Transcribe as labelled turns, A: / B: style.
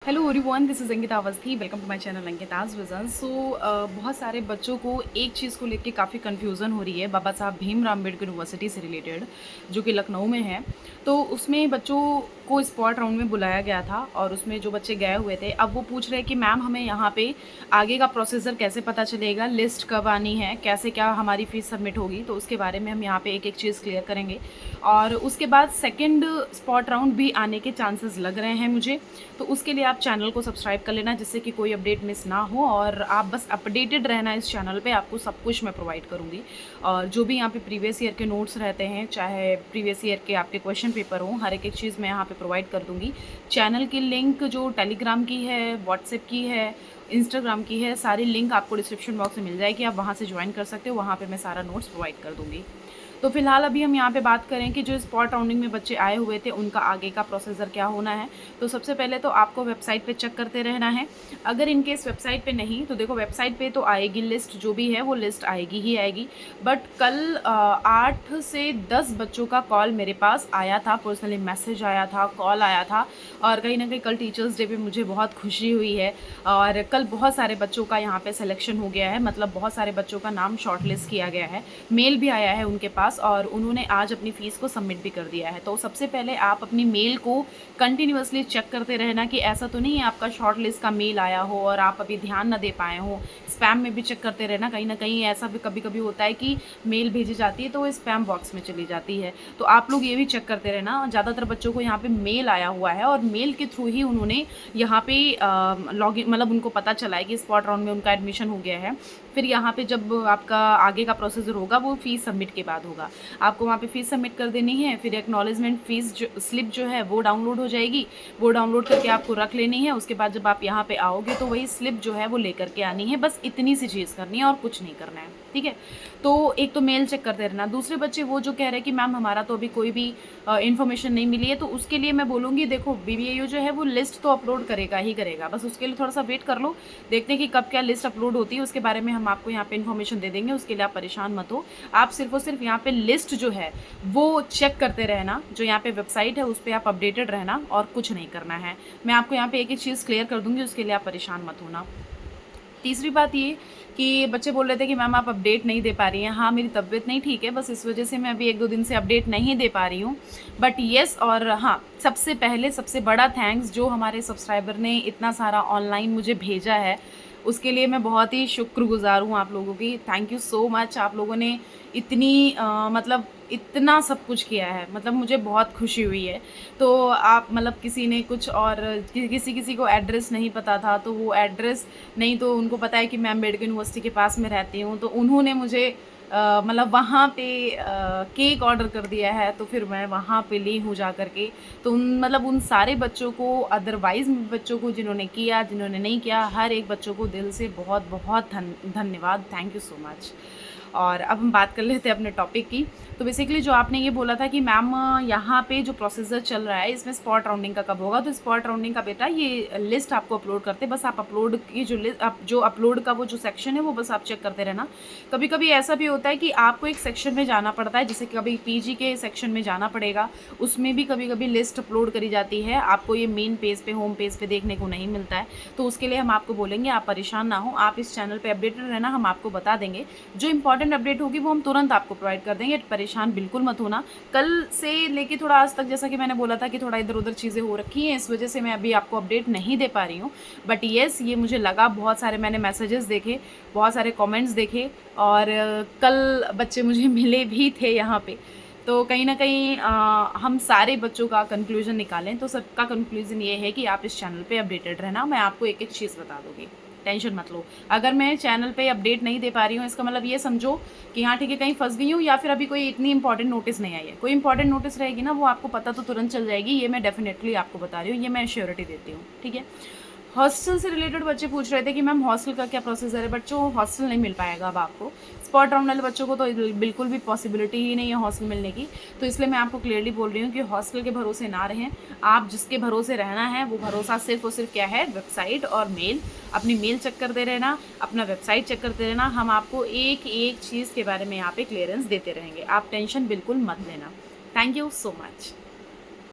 A: Hello everyone, this is Ankita Awasthi. Welcome to my channel Ankita's vision. So बहुत सारे बच्चों को एक चीज़ को लेके काफ़ी कन्फ्यूज़न हो रही है बाबा साहब भीमराव अम्बेडकर यूनिवर्सिटी से रिलेटेड, जो कि लखनऊ में है। तो उसमें बच्चों को स्पॉट राउंड में बुलाया गया था और उसमें जो बच्चे गए हुए थे, अब वो पूछ रहे हैं कि मैम हमें यहाँ पे आगे का प्रोसीजर कैसे पता चलेगा, लिस्ट कब आनी है, कैसे क्या हमारी फ़ीस सबमिट होगी। तो उसके बारे में हम यहाँ पे एक एक चीज़ क्लियर करेंगे। और उसके बाद सेकेंड स्पॉट राउंड भी आने के चांसेस लग रहे हैं मुझे। तो उसके लिए आप चैनल को सब्सक्राइब कर लेना, जिससे कि कोई अपडेट मिस ना हो और आप बस अपडेटेड रहना इस चैनल पे। आपको सब कुछ मैं प्रोवाइड करूँगी और जो भी यहाँ पे प्रीवियस ईयर के नोट्स रहते हैं, चाहे प्रीवियस ईयर के आपके क्वेश्चन पेपर हों, हर एक चीज़ मैं यहाँ पे प्रोवाइड कर दूँगी। चैनल की लिंक जो टेलीग्राम की है, व्हाट्सएप की है, इंस्टाग्राम की है, सारी लिंक आपको डिस्क्रिप्शन बॉक्स में मिल जाएगी। आप वहाँ से ज्वाइन कर सकते हो, वहाँ पर मैं सारा नोट्स प्रोवाइड कर दूँगी। तो फिलहाल अभी हम यहाँ पे बात करें कि जो स्पॉट राउंडिंग में बच्चे आए हुए थे, उनका आगे का प्रोसीजर क्या होना है। तो सबसे पहले तो आपको वेबसाइट पे चेक करते रहना है। अगर इनकेस वेबसाइट पे नहीं, तो देखो वेबसाइट पे तो आएगी लिस्ट, जो भी है वो लिस्ट आएगी ही आएगी। बट कल 8 से 10 बच्चों का कॉल मेरे पास आया था, पर्सनली मैसेज आया था, कॉल आया था। और कहीं ना कहीं कल टीचर्स डे पे मुझे बहुत खुशी हुई है। और कल बहुत सारे बच्चों का यहाँ पे सिलेक्शन हो गया है, मतलब बहुत सारे बच्चों का नाम शॉर्टलिस्ट किया गया है। मेल भी आया है उनके पास और उन्होंने आज अपनी फ़ीस को सबमिट भी कर दिया है। तो सबसे पहले आप अपनी मेल को कंटिन्यूअसली चेक करते रहना कि ऐसा तो नहीं है आपका शॉर्ट लिस्ट का मेल आया हो और आप अभी ध्यान ना दे पाए हो। स्पैम में भी चेक करते रहना, कहीं ना कहीं ऐसा भी कभी कभी होता है कि मेल भेजी जाती है तो वो स्पैम बॉक्स में चली जाती है। तो आप लोग ये भी चेक करते रहना। ज़्यादातर बच्चों को यहाँ पे मेल आया हुआ है और मेल के थ्रू ही उन्होंने यहाँ पे लॉगिन, मतलब उनको पता चला है कि स्पॉट राउंड में उनका एडमिशन हो गया है। फिर यहाँ पे जब आपका आगे का प्रोसीजर होगा वो फ़ीस सबमिट के बाद होगा। आपको वहाँ पे फ़ीस सबमिट कर देनी है। फिर एक्नॉलेजमेंट फ़ीस जो स्लिप जो है वो डाउनलोड हो जाएगी, वो डाउनलोड करके आपको रख लेनी है। उसके बाद जब आप यहाँ पे आओगे तो वही स्लिप जो है वो लेकर के आनी है। बस इतनी सी चीज़ करनी है और कुछ नहीं करना है, ठीक है। तो एक तो मेल चेक करते रहना। दूसरे बच्चे वो जो कह रहे हैं कि मैम हमारा तो अभी कोई भी इन्फॉर्मेशन नहीं मिली है, तो उसके लिए मैं बोलूँगी देखो BBAU जो है वो लिस्ट तो अपलोड करेगा ही करेगा, बस उसके लिए थोड़ा सा वेट कर लो। देखते हैं कि कब क्या लिस्ट अपलोड होती है, उसके बारे में हम आपको यहाँ पे इन्फॉर्मेशन दे देंगे। उसके लिए आप परेशान मत हो। आप सिर्फ और सिर्फ यहाँ पे लिस्ट जो है वो चेक करते रहना, जो यहाँ पे वेबसाइट है उस पर आप अपडेटेड रहना और कुछ नहीं करना है। मैं आपको यहाँ पे एक एक चीज़ क्लियर कर दूँगी, उसके लिए आप परेशान मत होना। तीसरी बात ये कि बच्चे बोल रहे थे कि मैम आप अपडेट नहीं दे पा रही हैं। हाँ, मेरी तबीयत नहीं ठीक है, बस इस वजह से मैं अभी 1-2 दिन से अपडेट नहीं दे पा रही हूँ। बट येस, और हाँ, सबसे पहले सबसे बड़ा थैंक्स जो हमारे सब्सक्राइबर ने इतना सारा ऑनलाइन मुझे भेजा है, उसके लिए मैं बहुत ही शुक्रगुज़ार हूँ आप लोगों की। Thank you so much. आप लोगों ने इतनी मतलब इतना सब कुछ किया है, मतलब मुझे बहुत खुशी हुई है। तो आप मतलब किसी ने कुछ और किसी को एड्रेस नहीं पता था, तो वो एड्रेस नहीं, तो उनको पता है कि मैं अम्बेडकर यूनिवर्सिटी के पास में रहती हूँ, तो उन्होंने मुझे मतलब वहाँ पे केक ऑर्डर कर दिया है। तो फिर मैं वहाँ पे ली हूँ जा कर के। तो मतलब उन सारे बच्चों को, अदरवाइज़ बच्चों को जिन्होंने किया, जिन्होंने नहीं किया, हर एक बच्चों को दिल से बहुत बहुत धन्यवाद। Thank you so much. और अब हम बात कर लेते हैं अपने टॉपिक की। तो बेसिकली जो आपने ये बोला था कि मैम यहाँ पे जो प्रोसीजर चल रहा है इसमें स्पॉट राउंडिंग का कब होगा, तो स्पॉट राउंडिंग का बेटा ये लिस्ट आपको अपलोड करते, बस आप अपलोड की जो लिस्ट, आप जो अपलोड का वो जो सेक्शन है वो बस आप चेक करते रहना। कभी कभी ऐसा भी होता है कि आपको एक सेक्शन में जाना पड़ता है, जैसे कभी PG के सेक्शन में जाना पड़ेगा, उसमें भी कभी कभी लिस्ट अपलोड करी जाती है। आपको ये मेन पेज पे, होम पेज पे देखने को नहीं मिलता है। तो उसके लिए हम आपको बोलेंगे, आप परेशान ना हो, आप इस चैनल पर अपडेटेड रहना, हम आपको बता देंगे। जो इंपॉर्टेंट अपडेट होगी वो हम तुरंत आपको प्रोवाइड कर देंगे। परेशान बिल्कुल मत होना। कल से लेके थोड़ा आज तक, जैसा कि मैंने बोला था कि थोड़ा इधर उधर चीज़ें हो रखी हैं, इस वजह से मैं अभी आपको अपडेट नहीं दे पा रही हूँ। बट येस, ये मुझे लगा, बहुत सारे मैंने मैसेजेस देखे, बहुत सारे कमेंट्स देखे और कल बच्चे मुझे मिले भी थे यहाँ पे। तो कहीं ना कहीं हम सारे बच्चों का कंक्लूजन निकालें तो सबका कंक्लूजन ये है कि आप इस चैनल पे अपडेटेड रहना। मैं आपको एक एक चीज़ बता दूँगी, टेंशन मत लो। अगर मैं चैनल पे अपडेट नहीं दे पा रही हूँ, इसका मतलब ये समझो कि हाँ ठीक है, कहीं फंस गई हूँ या फिर अभी कोई इतनी इंपॉर्टेंट नोटिस नहीं आई है। कोई इंपॉर्टेंट नोटिस रहेगी ना, वो आपको पता तो तुरंत चल जाएगी। ये मैं डेफिनेटली आपको बता रही हूँ, ये मैं श्योरिटी देती हूँ, ठीक है। हॉस्टल से रिलेटेड बच्चे पूछ रहे थे कि मैम हॉस्टल का क्या प्रोसीजर है। बच्चों, हॉस्टल नहीं मिल पाएगा अब आपको। स्पॉट राउंड वाले बच्चों को तो बिल्कुल भी पॉसिबिलिटी ही नहीं है हॉस्टल मिलने की। तो इसलिए मैं आपको क्लियरली बोल रही हूँ कि हॉस्टल के भरोसे ना रहें। आप जिसके भरोसे रहना है वो भरोसा सिर्फ और सिर्फ क्या है, वेबसाइट और मेल। अपनी मेल चेक करते रहना, अपना वेबसाइट चेक करते रहना। हम आपको एक एक चीज़ के बारे में यहाँ पे क्लियरेंस देते रहेंगे। आप टेंशन बिल्कुल मत लेना। Thank you so much.